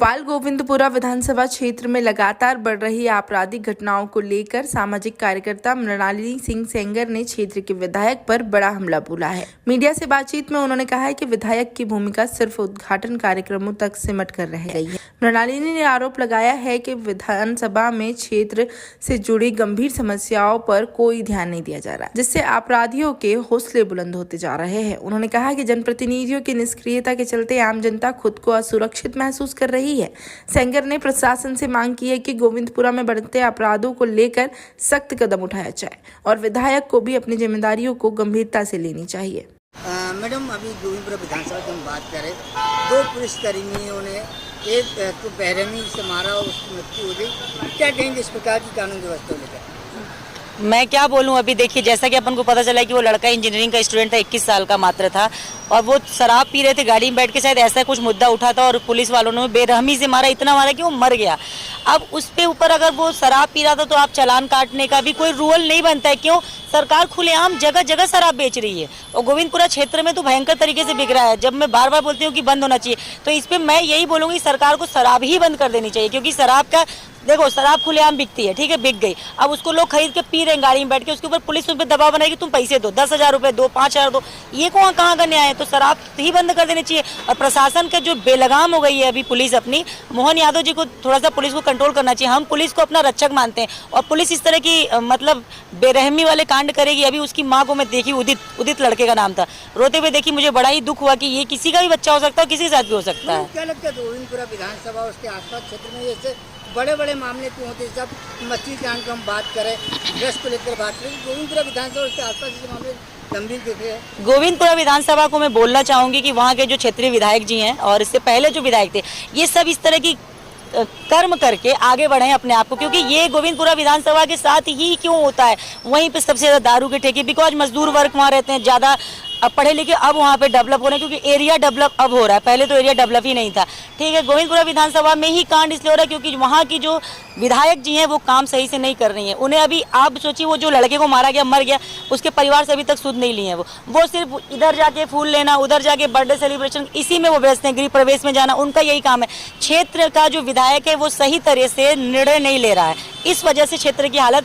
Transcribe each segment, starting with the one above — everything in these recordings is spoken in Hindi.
भोपाल गोविंदपुरा विधानसभा क्षेत्र में लगातार बढ़ रही आपराधिक घटनाओं को लेकर सामाजिक कार्यकर्ता मृणालिनी सिंह सेंगर ने क्षेत्र के विधायक पर बड़ा हमला बोला है। मीडिया से बातचीत में उन्होंने कहा है कि विधायक की भूमिका सिर्फ उद्घाटन कार्यक्रमों तक सिमट कर रह गई है। मृणालिनी ने आरोप लगाया है कि विधानसभा में क्षेत्र से जुड़ी गंभीर समस्याओं पर कोई ध्यान नहीं दिया जा रहा, जिससे अपराधियों के हौसले बुलंद होते जा रहे हैं। उन्होंने कहा कि जनप्रतिनिधियों की निष्क्रियता के चलते आम जनता खुद को असुरक्षित महसूस कर रही है। सेंगर ने प्रशासन से मांग की है कि गोविंदपुरा में बढ़ते अपराधों को लेकर सख्त कदम उठाया जाए और विधायक को भी अपनी जिम्मेदारियों को गंभीरता से लेनी चाहिए। मैडम, अभी गोविंदपुरा विधानसभा की हम बात करें, 2 पुलिसकर्मियों ने एक तो बेरहमी से मारा और उसकी मृत्यु हो गई। क्या कहेंगे इस प्रकार की कानून व्यवस्था को लेकर? मैं क्या बोलूं, अभी देखिए जैसा कि अपन को पता चला कि वो लड़का इंजीनियरिंग का स्टूडेंट था, 21 साल का मात्र था और वो शराब पी रहे थे, गाड़ी में बैठ के शायद ऐसा कुछ मुद्दा उठा था और पुलिस वालों ने बेरहमी से मारा, इतना मारा कि वो मर गया। अब उस पे ऊपर अगर वो शराब पी रहा था तो आप चालान काटने का भी कोई रूल नहीं बनता है। क्यों? सरकार खुलेआम जगह जगह शराब बेच रही है और गोविंदपुरा क्षेत्र में तो भयंकर तरीके से बिक रहा है। जब मैं बार बार बोलती हूँ कि बंद होना चाहिए, तो इस पे मैं यही बोलूँगी सरकार को शराब ही बंद कर देनी चाहिए, क्योंकि शराब का देखो, शराब खुलेआम बिकती है, ठीक है, बिक गई, अब उसको लोग खरीद के पी रहे हैं गाड़ी में बैठ के, उसके ऊपर पुलिस उस पर दबाव बनाएगी, तुम पैसे दो, 10,000 रुपए दो, 5,000 दो, ये कहाँ का न्याय है? तो शराब ही बंद कर देनी चाहिए। और प्रशासन का जो बेलगाम हो गई है अभी पुलिस अपनी, मोहन यादव जी को थोड़ा सा पुलिस को कंट्रोल करना चाहिए। हम पुलिस को अपना रक्षक मानते हैं और पुलिस इस तरह की मतलब बेरहमी वाले कांड करेगी। अभी उसकी माँ को मैं देखी, उदित लड़के का नाम था, रोते हुए देखी, मुझे बड़ा ही दुख हुआ कि ये किसी का भी बच्चा हो सकता है, किसी के साथ भी हो सकता है। क्या लगता है गोविंदपुरा विधानसभा और उसके आसपास क्षेत्र में ऐसे बड़े बड़े मामले क्यों होते हैं? जब मछली कांड को हम बात करें, ड्रग्स को लेकर बात करें, गोविंदपुरा विधानसभा और उसके आसपास के मामले गंभीर दिख रहे हैं। गोविंदपुरा विधानसभा को मैं बोलना चाहूंगी कि वहाँ के जो क्षेत्रीय विधायक जी हैं और इससे पहले जो विधायक थे, ये सब इस तरह की कर्म करके आगे बढ़े अपने आप को, क्योंकि ये गोविंदपुरा विधानसभा के साथ ही क्यों होता है? वहीं पे सबसे ज्यादा दारू के ठेके, बिकॉज मजदूर वर्ग वहाँ रहते हैं ज्यादा, अब पढ़े लिखे अब वहाँ पे डेवलप हो रहे हैं, क्योंकि एरिया डेवलप अब हो रहा है, पहले तो एरिया डेवलप ही नहीं था। ठीक है, गोविंदपुरा विधानसभा में ही कांड इसलिए हो रहा है क्योंकि वहाँ की जो विधायक जी हैं वो काम सही से नहीं कर रही हैं। उन्हें अभी आप सोचिए, वो जो लड़के को मारा गया, मर गया, उसके परिवार से अभी तक सुध नहीं लिए हैं। वो सिर्फ इधर जाके फूल लेना, उधर जाके बर्थडे सेलिब्रेशन, इसी में वो व्यस्त हैं, गृह प्रवेश में जाना, उनका यही काम है। क्षेत्र का जो विधायक है वो सही तरह से निर्णय नहीं ले रहा है, इस वजह से क्षेत्र की हालत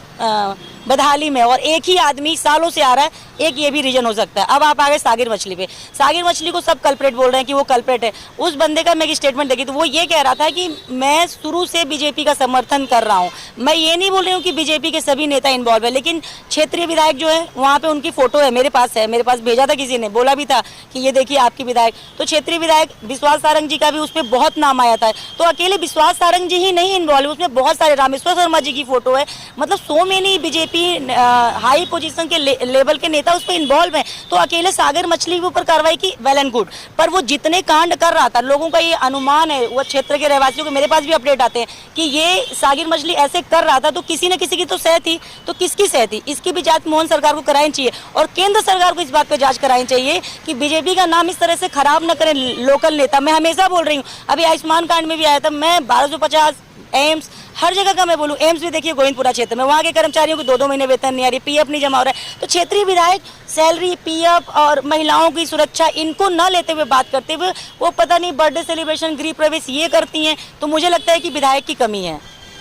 बदहाली में, और एक ही आदमी सालों से आ रहा है, एक ये भी रीजन हो सकता है। अब आप आ गए सागिर मछली पे, सागिर मछली को सब कल्प्रेट बोल रहे हैं कि वो कल्प्रेट है। उस बंदे का मैं एक स्टेटमेंट देखी तो वो ये कह रहा था कि मैं शुरू से बीजेपी का समर्थन कर रहा हूँ। मैं ये नहीं बोल रही हूँ कि बीजेपी के सभी नेता इन्वॉल्व है, लेकिन क्षेत्रीय विधायक जो है वहाँ पे उनकी फोटो है, मेरे पास भेजा था किसी ने, बोला भी था कि ये देखिए आपकी विधायक। तो क्षेत्रीय विधायक विश्वास सारंग जी का भी उसमें बहुत नाम आया था। तो अकेले विश्वास सारंग जी ही नहीं इन्वॉल्व, उसमें बहुत सारे, रामेश्वर शर्मा जी की फोटो है, मतलब so many BJP high position के लेवल के नेता उस पर इन्वॉल्व हैं। तो अकेले सागर मछली के ऊपर कार्रवाई की, वेल एंड गुड, पर वो जितने कांड कर रहा था, लोगों का ये अनुमान है, वो क्षेत्र के रहवासियों को, मेरे पास भी अपडेट आते हैं कि ये सागर मछली ऐसे कर रहा था, तो किसी न किसी की तो सह थी, तो किसकी सह थी? इसकी भी जांच मोहन सरकार को करानी चाहिए और केंद्र सरकार को इस बात पर जांच करानी चाहिए कि बीजेपी का नाम इस तरह से खराब न करें लोकल नेता। मैं हमेशा बोल रही हूँ, अभी आयुष्मान कार्ड में भी आया था, मैं 1250 एम्स हर जगह का मैं बोलूं, एम्स भी देखिए गोविंदपुरा क्षेत्र में, वहाँ के कर्मचारियों को 2-2 महीने वेतन नहीं आ रही, पीएफ नहीं जमा हो रहा है। तो क्षेत्रीय विधायक सैलरी, पीएफ और महिलाओं की सुरक्षा, इनको न लेते हुए, बात करते हुए, वो पता नहीं बर्थडे सेलिब्रेशन, गृह प्रवेश ये करती हैं। तो मुझे लगता है कि विधायक की कमी है।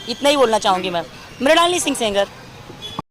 इतना ही बोलना चाहूँगी मैं। मृणालिनी सिंह सेंगर।